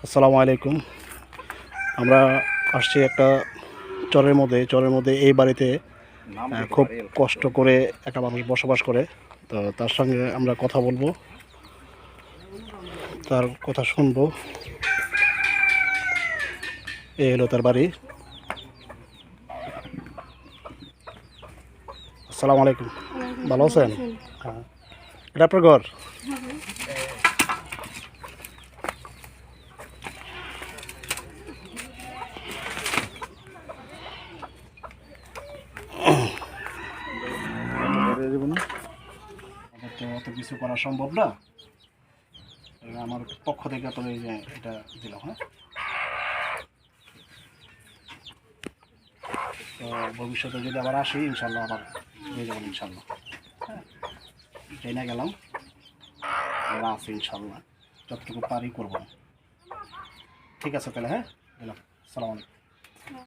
আসসালামু আলাইকুম। আমরা আসছি একটা চরের মধ্যে এই বাড়িতে খুব কষ্ট করে একটা মানুষ বসবাস করে। তো তার সঙ্গে আমরা কথা বলবো, তার কথা শুনবো। এই হলো তার বাড়ি। আসসালামু আলাইকুম, ভালো আছেন? হ্যাঁ, এটা আপনার ঘর? এটা তো অত কিছু করা সম্ভব না। আমার পক্ষ থেকে তো এই যে এটা দিলাম। হ্যাঁ, তো ভবিষ্যতে যদি আবার আসি ইনশাল্লাহ আবার হয়ে যাবেন ইনশাল্লাহ। হ্যাঁ, ট্রেনে গেলাম, আমরা আছি ইনশাল্লাহ, যতটুকু পারি করবো। ঠিক আছে তাহলে, হ্যাঁ, গেলাম। সালাম আলাইকুম।